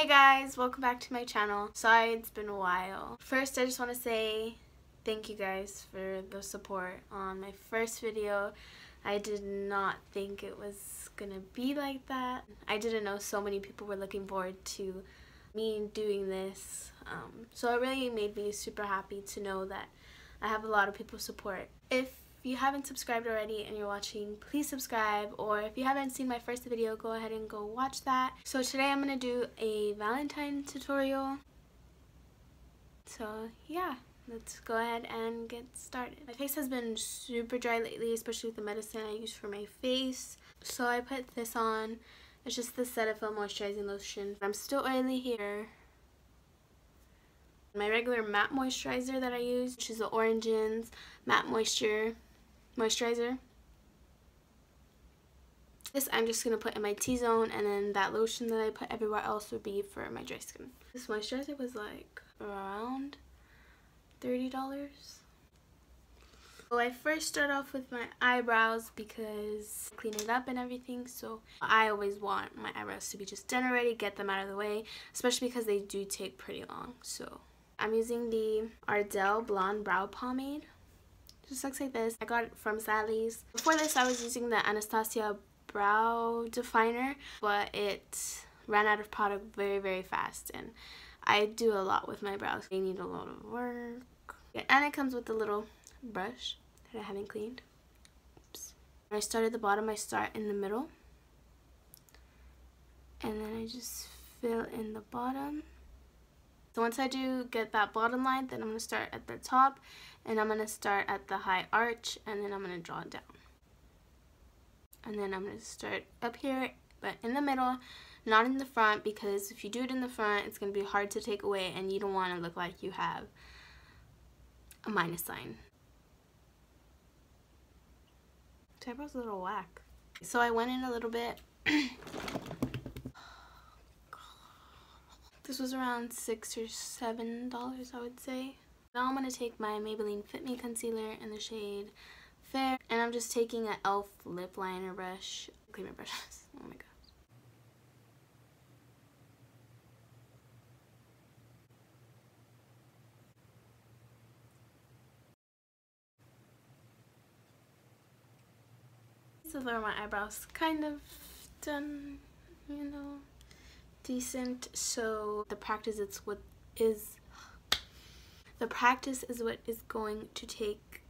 Hey guys, welcome back to my channel. Sorry it's been a while. First, I just want to say thank you guys for the support on my first video. I did not think it was gonna be like that. I didn't know so many people were looking forward to me doing this. So it really made me super happy to know that I have a lot of people's support. If you haven't subscribed already and you're watching, please subscribe, or if you haven't seen my first video, go ahead and go watch that. So today I'm going to do a Valentine's tutorial. So yeah, let's go ahead and get started. My face has been super dry lately, especially with the medicine I use for my face. So I put this on. It's just the Cetaphil moisturizing lotion. I'm still oily here. My regular matte moisturizer that I use, which is the Origins Matte Moisturizer. This I'm just going to put in my T-zone, and then that lotion that I put everywhere else would be for my dry skin. This moisturizer was like around $30. Well, I first start off with my eyebrows because I clean it up and everything, so I always want my eyebrows to be just done already, get them out of the way, especially because they do take pretty long. So I'm using the Ardell Blonde Brow Pomade. Just looks like this. I got it from Sally's. Before this, I was using the Anastasia Brow Definer, but it ran out of product very fast, and I do a lot with my brows. They need a lot of work. Yeah, and it comes with a little brush that I haven't cleaned. Oops. When I start at the bottom, I start in the middle, and then I just fill in the bottom. So once I do get that bottom line, then I'm going to start at the top, and I'm going to start at the high arch, and then I'm going to draw it down. And then I'm going to start up here, but in the middle, not in the front, because if you do it in the front, it's going to be hard to take away, and you don't want to look like you have a minus sign. My eyebrow's a little whack. So I went in a little bit. This was around $6 or $7, I would say. Now I'm going to take my Maybelline Fit Me Concealer in the shade Fair, and I'm just taking an e.l.f. lip liner brush. Clean my brushes. Oh my god. So there are my eyebrows kind of done, you know, decent. So the practice is what is going to take.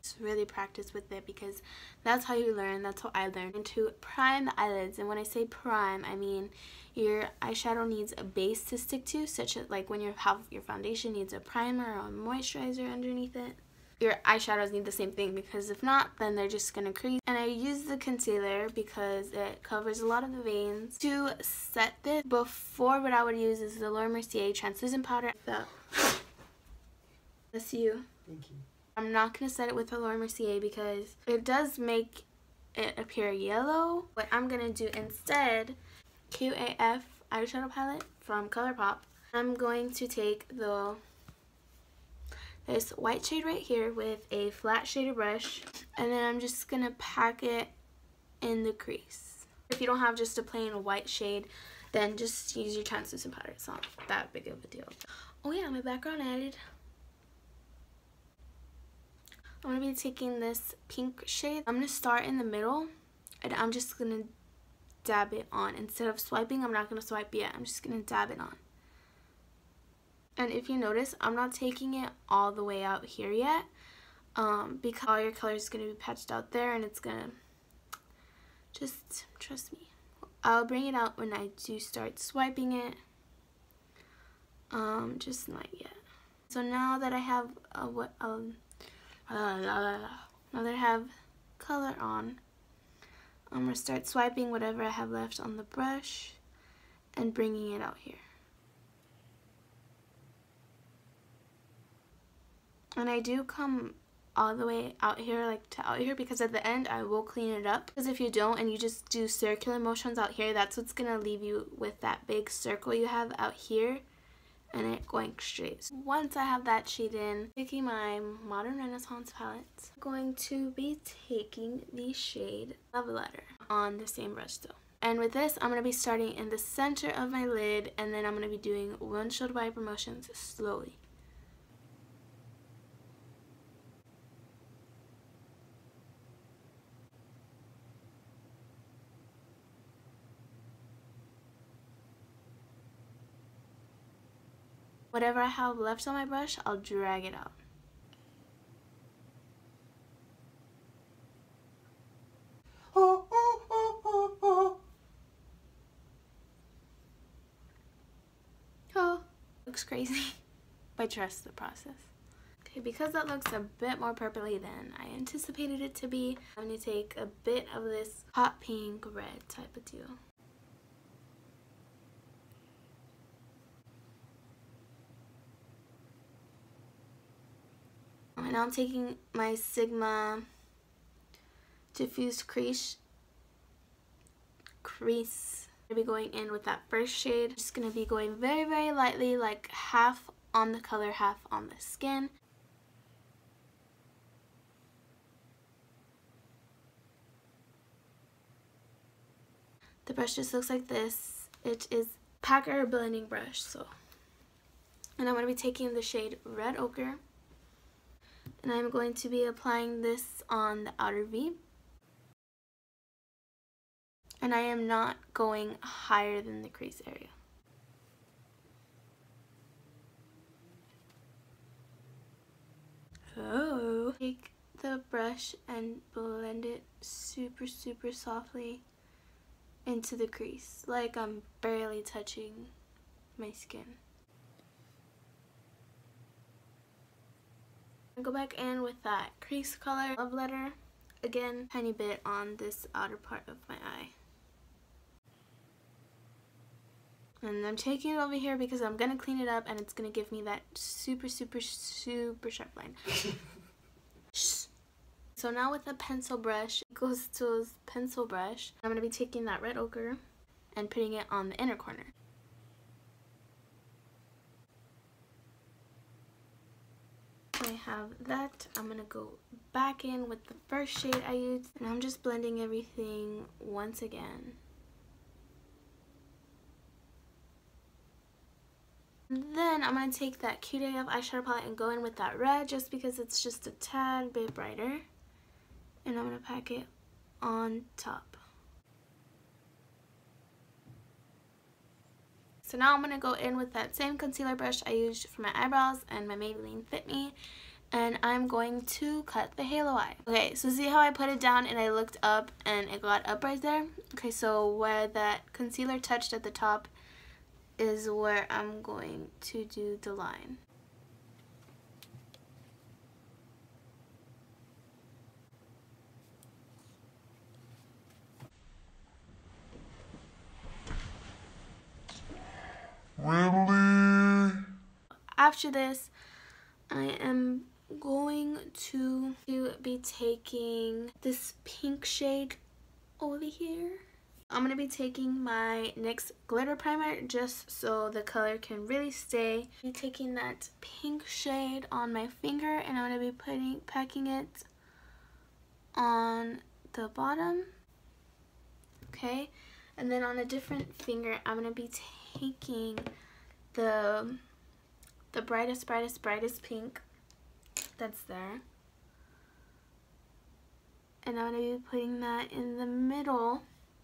Just really practice with it, because that's how you learn. That's how I learned. And to prime the eyelids, and when I say prime, I mean your eyeshadow needs a base to stick to, such as like when you have your foundation needs a primer or a moisturizer underneath it. Your eyeshadows need the same thing, because if not, then they're just gonna crease. And I use the concealer because it covers a lot of the veins. To set this, before, what I would use is the Laura Mercier translucent powder. That's you. Thank you. I'm not gonna set it with the Laura Mercier because it does make it appear yellow. What I'm gonna do instead, QAF eyeshadow palette from ColourPop. I'm going to take this white shade right here with a flat shader brush, and then I'm just gonna pack it in the crease. If you don't have just a plain white shade, then just use your translucent powder. It's not that big of a deal. Oh yeah, my background added. I'm gonna be taking this pink shade. I'm gonna start in the middle, and I'm just gonna dab it on. Instead of swiping, I'm not gonna swipe yet. I'm just gonna dab it on. And if you notice, I'm not taking it all the way out here yet, because all your color is going to be patched out there, and it's going to, just trust me. I'll bring it out when I do start swiping it, just not yet. So now that I have now that I have color on, I'm going to start swiping whatever I have left on the brush and bringing it out here. And I do come all the way out here, like to out here, because at the end I will clean it up. Because if you don't and you just do circular motions out here, that's what's going to leave you with that big circle you have out here and it going straight. So once I have that shade in, taking my Modern Renaissance palette, I'm going to be taking the shade Love Letter on the same brush though. And with this, I'm going to be starting in the center of my lid, and then I'm going to be doing windshield wiper motions slowly. Whatever I have left on my brush, I'll drag it out. Oh, looks crazy, but trust the process. Okay, because that looks a bit more purpley than I anticipated it to be, I'm going to take a bit of this hot pink red type of deal. And now I'm taking my Sigma diffused crease. I'm going to be going in with that first shade. Just going to be going very, very lightly, like half on the color, half on the skin. The brush just looks like this. It is Packer blending brush. And I'm going to be taking the shade Red Ochre. And I'm going to be applying this on the outer V. And I am not going higher than the crease area. Oh. Take the brush and blend it super, super softly into the crease, like I'm barely touching my skin. Go back in with that crease color, Love Letter, again, tiny bit on this outer part of my eye. And I'm taking it over here because I'm going to clean it up and it's going to give me that super, super, super sharp line. So now with a pencil brush, goes to a pencil brush, I'm going to be taking that Red Ochre and putting it on the inner corner. I have that. I'm going to go back in with the first shade I used, and I'm just blending everything once again. Then I'm going to take that Cute AF eyeshadow palette and go in with that red just because it's just a tad bit brighter. And I'm going to pack it on top. So now I'm going to go in with that same concealer brush I used for my eyebrows and my Maybelline Fit Me. And I'm going to cut the halo eye. Okay, so see how I put it down and I looked up and it got up right there? Okay, so where that concealer touched at the top is where I'm going to do the line. Really? After this, I am going to be taking this pink shade over here. I'm going to be taking my NYX glitter primer just so the color can really stay. I'm taking that pink shade on my finger and I'm going to be packing it on the bottom. Okay, and then on a different finger, I'm going to be taking the brightest pink that's there. And I'm going to be putting that in the middle.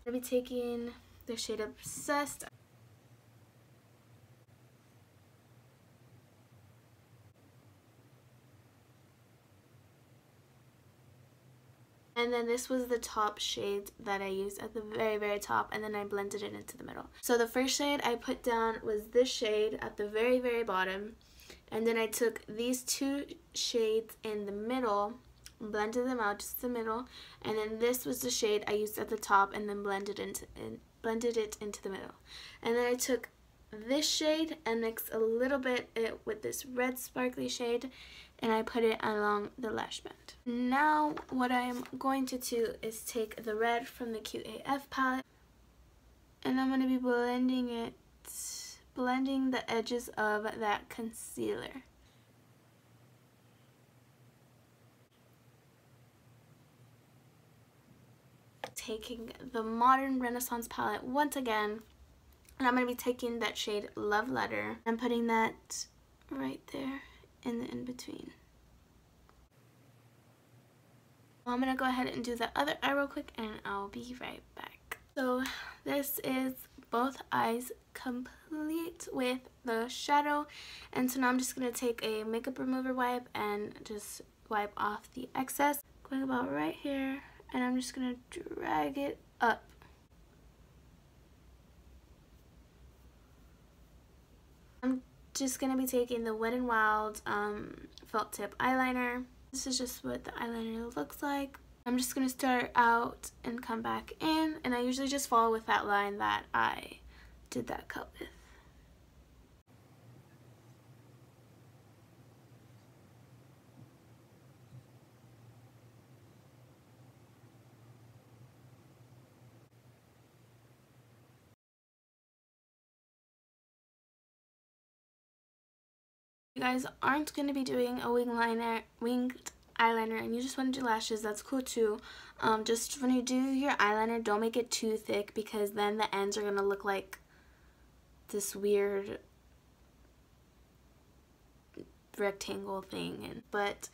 I'm going to be taking the shade Obsessed. And then this was the top shade that I used at the very, very top, and then I blended it into the middle. So the first shade I put down was this shade at the very, very bottom. And then I took these two shades in the middle, blended them out, just the middle. And then this was the shade I used at the top and then blended it into the middle. And then I took this shade and mixed a little bit with this red sparkly shade, and I put it along the lash band. Now what I am going to do is take the red from the Cute AF palette, and I'm going to be blending the edges of that concealer. taking the Modern Renaissance palette once again, and I'm going to be taking that shade Love Letter and putting that right there in the in-between. I'm going to go ahead and do the other eye real quick, and I'll be right back. So this is both eyes complete with the shadow, and so now I'm just going to take a makeup remover wipe and just wipe off the excess, going about right here, and I'm just going to drag it up. I'm just going to be taking the Wet n Wild felt tip eyeliner. This is just what the eyeliner looks like. I'm just going to start out and come back in, and I usually just follow with that line that I did that cut with. You guys aren't going to be doing a winged eyeliner and you just want to do lashes, that's cool too. Just when you do your eyeliner, don't make it too thick, because then the ends are going to look like this weird rectangle thing. But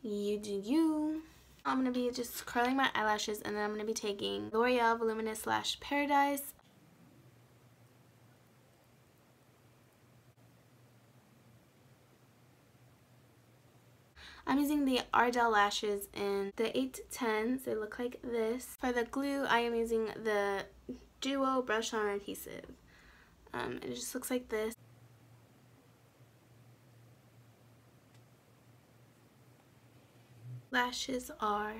you do you. I'm going to be just curling my eyelashes, and then I'm going to be taking L'Oreal Voluminous Lash Paradise. I'm using the Ardell lashes in the 810s. They look like this. For the glue, I am using the Duo Brush On Adhesive. It just looks like this. Lashes are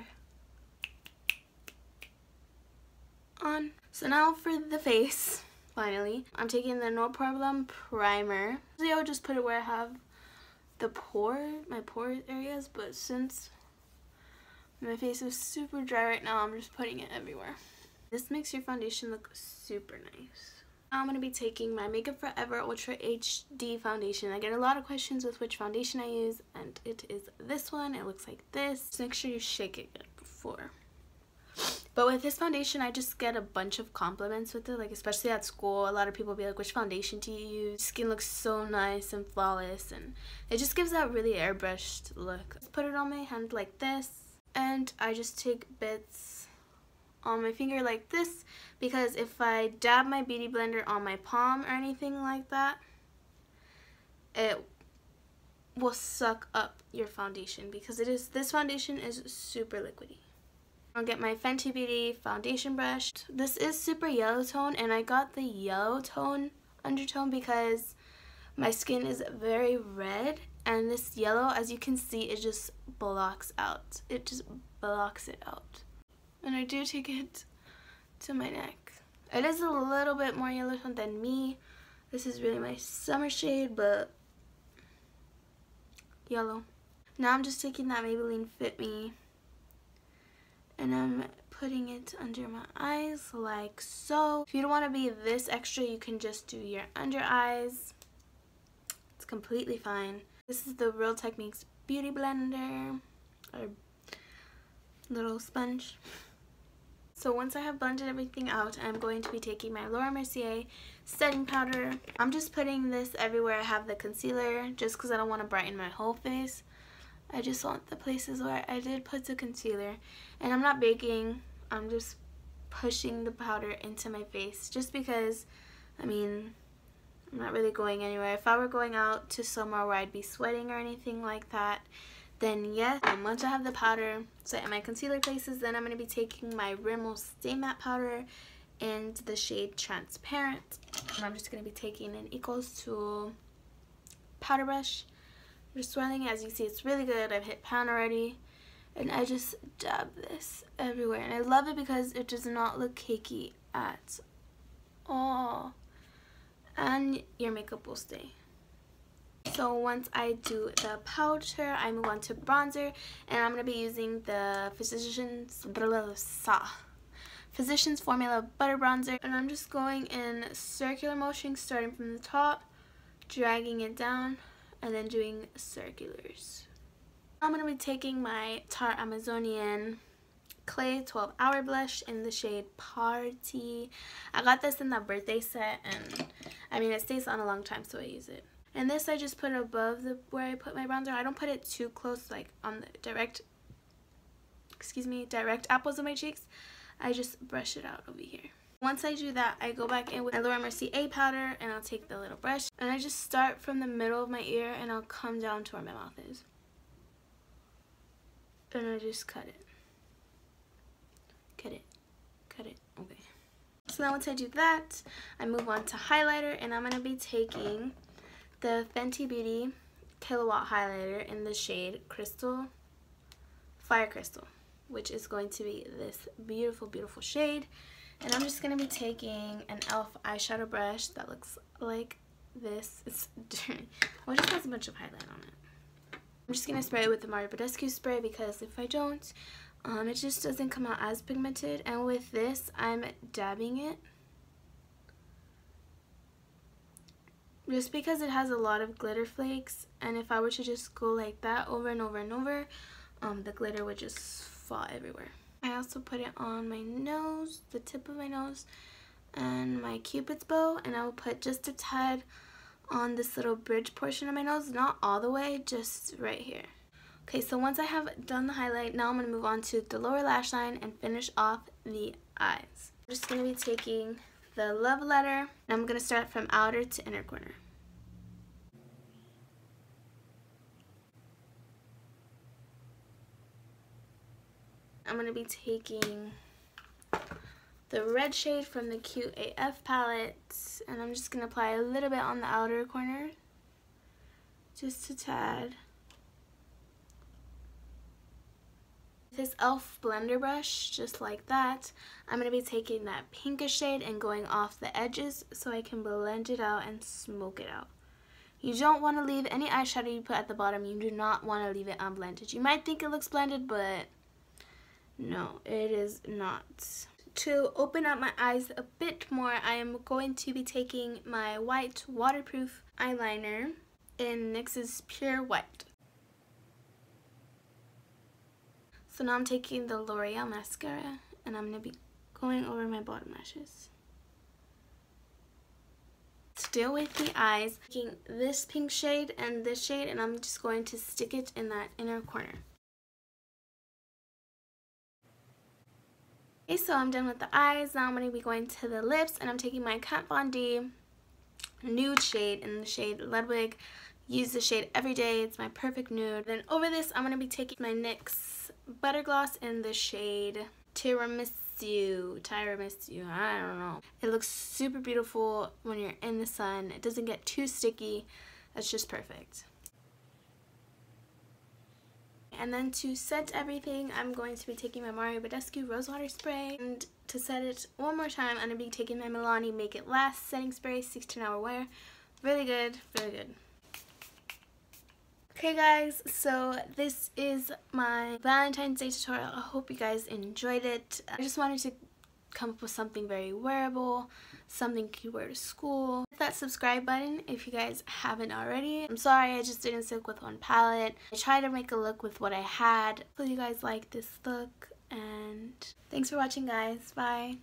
on. So now for the face, finally. I'm taking the No Problem Primer. Usually I would just put it where I have my pore areas, but since my face is super dry right now, I'm just putting it everywhere. This makes your foundation look super nice. Now I'm going to be taking my Makeup Forever Ultra HD foundation. I get a lot of questions with which foundation I use, and it is this one. It looks like this. Just make sure you shake it good before. But with this foundation, I just get a bunch of compliments with it, like especially at school. A lot of people be like, which foundation do you use? Skin looks so nice and flawless, and it just gives that really airbrushed look. Just put it on my hand like this, and I just take bits on my finger like this, because if I dab my beauty blender on my palm or anything like that, it will suck up your foundation, because this foundation is super liquidy. I'll get my Fenty Beauty foundation brush. This is super yellow tone, and I got the yellow tone undertone because my skin is very red, and this yellow, as you can see, it just blocks out. It just blocks it out. And I do take it to my neck. It is a little bit more yellow tone than me. This is really my summer shade, but yellow. Now I'm just taking that Maybelline Fit Me, and I'm putting it under my eyes like so. If you don't want to be this extra, you can just do your under eyes. It's completely fine. This is the Real Techniques Beauty Blender, or little sponge. So once I have blended everything out, I'm going to be taking my Laura Mercier setting powder. I'm just putting this everywhere I have the concealer, just because I don't want to brighten my whole face. I just want the places where I did put the concealer. And I'm not baking, I'm just pushing the powder into my face, just because, I mean, I'm not really going anywhere. If I were going out to somewhere where I'd be sweating or anything like that, then yes. And once I have the powder set in my concealer places, then I'm going to be taking my Rimmel Stay Matte powder in the shade Transparent. And I'm just going to be taking an Equals Tool powder brush. Just swirling. As you see, it's really good. I've hit pan already, and I just dab this everywhere, and I love it because it does not look cakey at all, and your makeup will stay. So once I do the powder, I move on to bronzer, and I'm going to be using the Physicians Formula Butter Bronzer, and I'm just going in circular motion, starting from the top, dragging it down, and then doing circulars. I'm going to be taking my Tarte Amazonian Clay 12-Hour Blush in the shade Party. I got this in that birthday set, and I mean, it stays on a long time, so I use it. And this I just put above where I put my bronzer. I don't put it too close, like on the direct apples of my cheeks. I just brush it out over here. Once I do that, I go back in with my Laura Mercier A powder, and I'll take the little brush, and I just start from the middle of my ear, and I'll come down to where my mouth is. And I just cut it. Cut it. Okay. So now once I do that, I move on to highlighter, and I'm going to be taking the Fenty Beauty Kilowatt highlighter in the shade Fire Crystal, which is going to be this beautiful, beautiful shade. And I'm just going to be taking an e.l.f. eyeshadow brush that looks like this. It's dirty. Well, it just has a bunch of highlight on it. I'm just going to spray it with the Mario Badescu spray, because if I don't, it just doesn't come out as pigmented. And with this, I'm dabbing it, just because it has a lot of glitter flakes, and if I were to just go like that over and over and over, the glitter would just fall everywhere. I also put it on my nose, the tip of my nose, and my Cupid's bow, and I will put just a tad on this little bridge portion of my nose, not all the way, just right here. Okay, so once I have done the highlight, now I'm going to move on to the lower lash line and finish off the eyes. I'm just going to be taking the Love Letter, and I'm going to start from outer to inner corner. I'm going to be taking the red shade from the Cute AF palette, and I'm just going to apply a little bit on the outer corner, just a tad. This e.l.f. blender brush, just like that, I'm going to be taking that pinkish shade and going off the edges so I can blend it out and smoke it out. You don't want to leave any eyeshadow you put at the bottom. You do not want to leave it unblended. You might think it looks blended, but no, it is not. To open up my eyes a bit more, I am going to be taking my white waterproof eyeliner in NYX's Pure White. So now I'm taking the L'Oreal mascara, and I'm going to be going over my bottom lashes. Still with the eyes, taking this pink shade and this shade, and I'm just going to stick it in that inner corner. Okay, so I'm done with the eyes. Now I'm going to be going to the lips, and I'm taking my Kat Von D nude shade in the shade Ludwig. Use this shade every day. It's my perfect nude. Then over this, I'm going to be taking my NYX Butter Gloss in the shade Tiramisu, I don't know. It looks super beautiful when you're in the sun. It doesn't get too sticky. It's just perfect. And then to set everything, I'm going to be taking my Mario Badescu Rosewater Spray. And to set it one more time, I'm going to be taking my Milani Make It Last Setting Spray, 16-hour wear. Really good, really good. Okay guys, so this is my Valentine's Day tutorial. I hope you guys enjoyed it. I just wanted to come up with something very wearable, something you can wear to school. Hit that subscribe button if you guys haven't already. I'm sorry I just didn't stick with one palette. I tried to make a look with what I had. Hopefully you guys like this look, and thanks for watching guys. Bye.